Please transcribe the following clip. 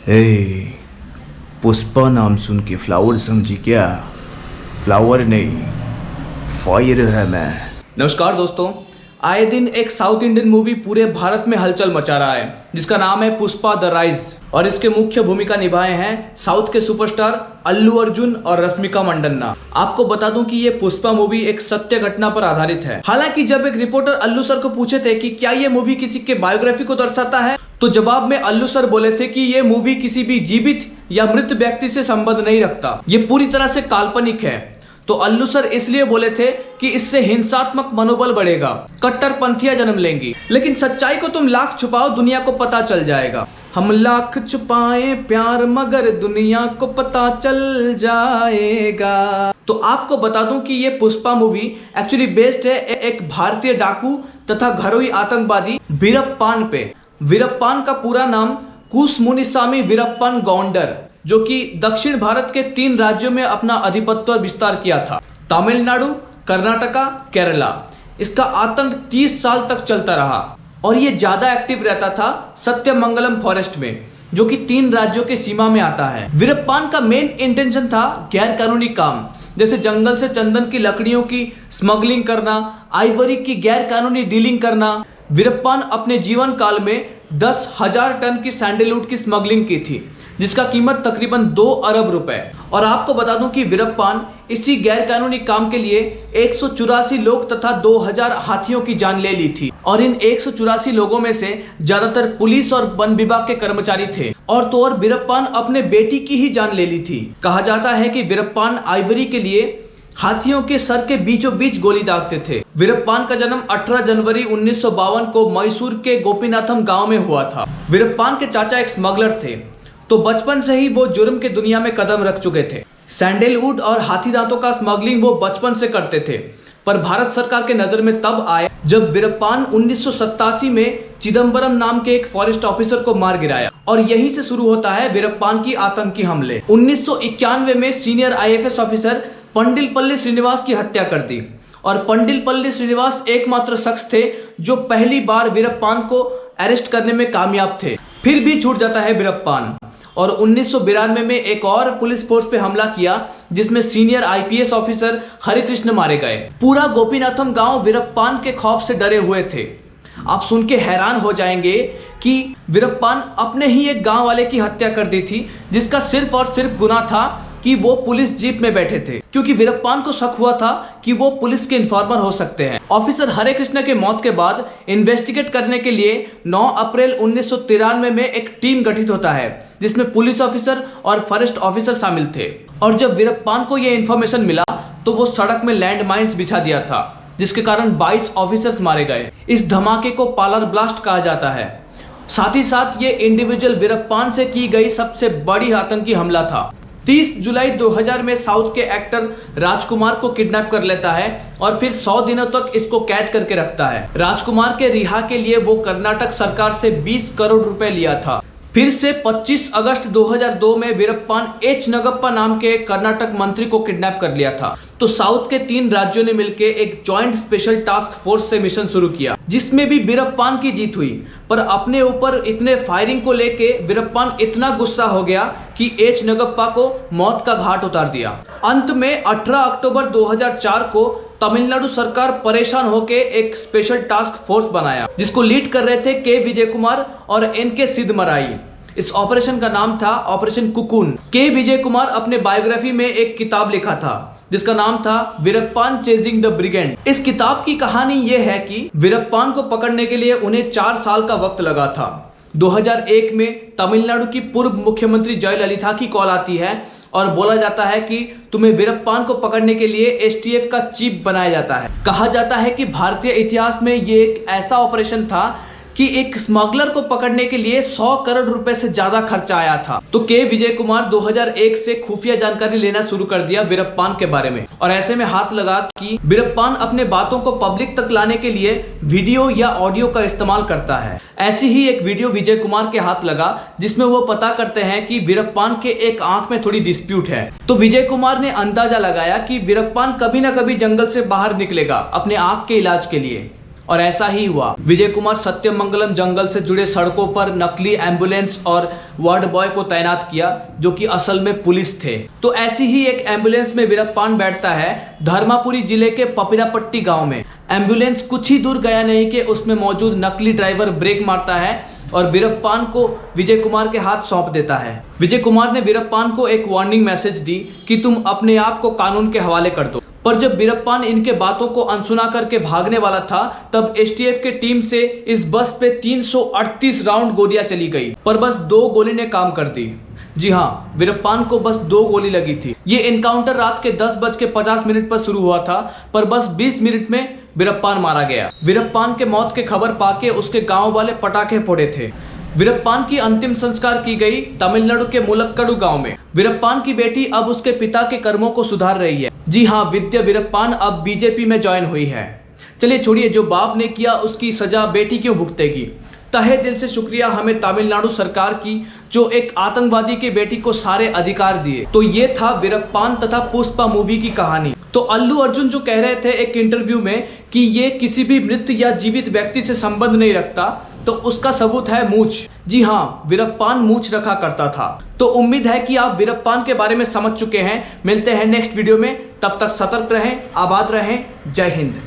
हे, पुष्पा नाम सुन के फ्लावर समझी क्या? फ्लावर नहीं, फायर है मैं। नमस्कार दोस्तों, आए दिन एक साउथ इंडियन मूवी पूरे भारत में हलचल मचा रहा है जिसका नाम है पुष्पा द राइज और इसके मुख्य भूमिका निभाए हैं साउथ के सुपरस्टार अल्लू अर्जुन और रश्मिका मंडन्ना। आपको बता दूं कि ये पुष्पा मूवी एक सत्य घटना पर आधारित है। हालांकि जब एक रिपोर्टर अल्लू सर को पूछे थे कि क्या ये मूवी किसी के बायोग्राफी को दर्शाता है, तो जवाब में अल्लू सर बोले थे कि ये मूवी किसी भी जीवित या मृत व्यक्ति से संबंध नहीं रखता, ये पूरी तरह से काल्पनिक है। तो अल्लू सर इसलिए बोले थे कि इससे हिंसात्मक मनोबल बढ़ेगा, कट्टरपंथियां जन्म लेंगी, लेकिन सच्चाई को तुम लाख छुपाओ दुनिया को पता चल जाएगा। हम लाख छुपाए प्यार मगर दुनिया को पता चल जाएगा। तो आपको बता दूं कि ये पुष्पा मूवी एक्चुअली बेस्ड है एक भारतीय डाकू तथा घरोई आतंकवादी वीरप्पान पे। वीरप्पान का पूरा नाम कुश मुनिसामी वीरप्पन गौंडर, जो कि दक्षिण भारत के 3 राज्यों में अपना आधिपत्य विस्तार किया था, तमिलनाडु, कर्नाटका, केरला। इसका आतंक 30 साल तक चलता रहा और ये ज्यादा एक्टिव रहता था सत्यमंगलम फॉरेस्ट में, जो कि 3 राज्यों के सीमा में आता है। वीरप्पान का मेन इंटेंशन था गैर कानूनी काम, जैसे जंगल से चंदन की लकड़ियों की स्मगलिंग करना, आइवरी की गैर कानूनी डीलिंग करना। वीरप्पान अपने जीवन काल में 10,000 टन की सैंडलवुड की स्मगलिंग की थी, जिसका कीमत तकरीबन 2 अरब रुपए। और आपको बता दूं कि वीरप्पान इसी गैर कानूनी काम के लिए 184 लोग तथा 2000 हाथियों की जान ले ली थी। और इन 184 लोगों में से ज्यादातर पुलिस और वन विभाग के कर्मचारी थे। और तो और वीरप्पान अपने बेटी की ही जान ले ली थी। कहा जाता है कि वीरप्पान आइवरी के लिए हाथियों के सर के बीचों बीच गोली दागते थे। वीरप्पान का जन्म 18 जनवरी 1952 को मैसूर के गोपीनाथम गांव में हुआ था। वीरप्पान के चाचा एक स्मगलर थे, तो बचपन से ही वो जुर्म के दुनिया में कदम रख चुके थे। सैंडलवुड और हाथी दांतों का स्मगलिंग वो बचपन से करते थे, पर भारत सरकार के नजर में तब आए जब वीरप्पान 1987 में चिदम्बरम नाम के एक फॉरेस्ट ऑफिसर को मार गिराया। और यहीं से शुरू होता है वीरप्पान की आतंकी हमले। 1991 में सीनियर IAS ऑफिसर पंडिलपल्ली श्रीनिवास की हत्या कर दी। और पंडिलपल्ली श्रीनिवास एकमात्र शख्स थे जो पहली बार वीरप्पान को अरेस्ट करने में कामयाब थे। फिर भी छूट जाता है वीरप्पान और 1992 में एक और पुलिस फोर्स पे हमला किया, जिसमें सीनियर IPS ऑफिसर हरिकृष्ण मारे गए। पूरा गोपीनाथम गांव वीरप्पान के खौफ से डरे हुए थे। आप सुन के हैरान हो जाएंगे कि वीरप्पान अपने ही एक गांव वाले की हत्या कर दी थी, जिसका सिर्फ और सिर्फ गुनाह था कि वो पुलिस जीप में बैठे थे, क्योंकि वीरप्पान को शक हुआ था कि वो पुलिस के इन्फॉर्मर हो सकते हैं। ऑफिसर हरे कृष्ण के मौत के बाद इन्वेस्टिगेट करने के लिए 9 अप्रैल 1993 में एक टीम गठित होता है, जिसमें पुलिस ऑफिसर और फॉरेस्ट ऑफिसर शामिल थे। और जब वीरप्पान को यह इन्फॉर्मेशन मिला तो वो सड़क में लैंड माइन्स बिछा दिया था, जिसके कारण 22 ऑफिसर्स मारे गए। इस धमाके को पालर ब्लास्ट कहा जाता है। साथ ही साथ ये इंडिविजुअल वीरप्पान से की गई सबसे बड़ी आतंकी हमला था। 30 जुलाई 2000 में साउथ के एक्टर राजकुमार को किडनैप कर लेता है और फिर 100 दिनों तक इसको कैद करके रखता है। राजकुमार के रिहा के लिए वो कर्नाटक सरकार से 20 करोड़ रुपए लिया था। फिर से 25 अगस्त 2002 में वीरप्पान H नगप्पा नाम के कर्नाटक मंत्री को किडनैप कर लिया था। तो साउथ के 3 राज्यों ने मिलकर एक जॉइंट स्पेशल टास्क फोर्स से मिशन शुरू किया, जिसमें भी वीरप्पान की जीत हुई। पर अपने ऊपर इतने फायरिंग को लेके वीरप्पान इतना गुस्सा हो गया कि H नगप्पा को मौत का घाट उतार दिया। अंत में 18 अक्टूबर 2004 को तमिलनाडु सरकार परेशान होकर एक स्पेशल टास्क फोर्स बनाया, जिसको लीड कर रहे थे के विजय कुमार और NK सिद्धमराई। इस ऑपरेशन का नाम था ऑपरेशन कुकुन। के विजय कुमार अपने बायोग्राफी में एक किताब लिखा था जिसका नाम था वीरप्पान चेजिंग द ब्रिगेड। इस किताब की कहानी यह है कि वीरप्पान को पकड़ने के लिए उन्हें 4 साल का वक्त लगा था। 2001 में तमिलनाडु की पूर्व मुख्यमंत्री जयललिता की कॉल आती है और बोला जाता है कि तुम्हें वीरप्पान को पकड़ने के लिए STF का चीफ बनाया जाता है। कहा जाता है कि भारतीय इतिहास में ये एक ऐसा ऑपरेशन था कि एक स्मगलर को पकड़ने के लिए 100 करोड़ रुपए से ज्यादा खर्चा आया था। तो के विजय कुमार 2001 से खुफिया जानकारी लेना शुरू कर दिया वीरप्पान के बारे में और ऐसे में हाथ लगा कि वीरप्पान अपने बातों को पब्लिक तक लाने के लिए वीडियो या ऑडियो का इस्तेमाल करता है। ऐसी ही एक वीडियो विजय कुमार के हाथ लगा, जिसमें वो पता करते हैं कि वीरप्पान के एक आंख में थोड़ी डिस्प्यूट है। तो विजय कुमार ने अंदाजा लगाया कि वीरप्पान कभी ना कभी जंगल से बाहर निकलेगा अपने आंख के इलाज के लिए। और ऐसा ही हुआ। विजय कुमार सत्यमंगलम जंगल से जुड़े सड़कों पर नकली एम्बुलेंस और वार्ड बॉय को तैनात किया, जो कि असल में पुलिस थे। तो ऐसी ही एक एम्बुलेंस में वीरप्पान बैठता है धर्मापुरी जिले के पपिरापट्टी गांव में। एम्बुलेंस कुछ ही दूर गया नहीं कि उसमें मौजूद नकली ड्राइवर ब्रेक मारता है और वीरप्पान को विजय कुमार के हाथ सौंप देता है। विजय कुमार ने वीरप्पान को एक वार्निंग मैसेज दी कि तुम अपने आप को कानून के हवाले कर दो। पर जब वीरप्पान इनके बातों को अनसुना करके भागने वाला था, तब एसटीएफ के टीम से इस बस पे 338 राउंड गोलियां चली गई, पर बस 2 गोली ने काम कर दी। जी हाँ, वीरप्पान को बस 2 गोली लगी थी। ये एनकाउंटर रात के 10:50 पर शुरू हुआ था, पर बस 20 मिनट में वीरप्पान मारा गया। वीरप्पान के मौत के खबर पाके उसके गांव वाले पटाखे फोड़े थे। वीरप्पान की अंतिम संस्कार की गई तमिलनाडु के मुलक्कड़ू गांव में। वीरप्पान की बेटी अब उसके पिता के कर्मों को सुधार रही है। जी हाँ, विद्या वीरप्पान अब बीजेपी में ज्वाइन हुई है। चलिए छोड़िए, जो बाप ने किया उसकी सजा बेटी क्यों भुगतेगी। तहे दिल से शुक्रिया हमें तमिलनाडु सरकार की, जो एक आतंकवादी के बेटी को सारे अधिकार दिए। तो ये था वीरप्पान तथा पुष्पा मूवी की कहानी। तो अल्लू अर्जुन जो कह रहे थे एक इंटरव्यू में कि ये किसी भी मृत या जीवित व्यक्ति से संबंध नहीं रखता, तो उसका सबूत है मूंछ। जी हाँ, वीरप्पान मूंछ रखा करता था। तो उम्मीद है कि आप वीरप्पान के बारे में समझ चुके हैं। मिलते हैं नेक्स्ट वीडियो में, तब तक सतर्क रहें, आबाद रहें। जय हिंद।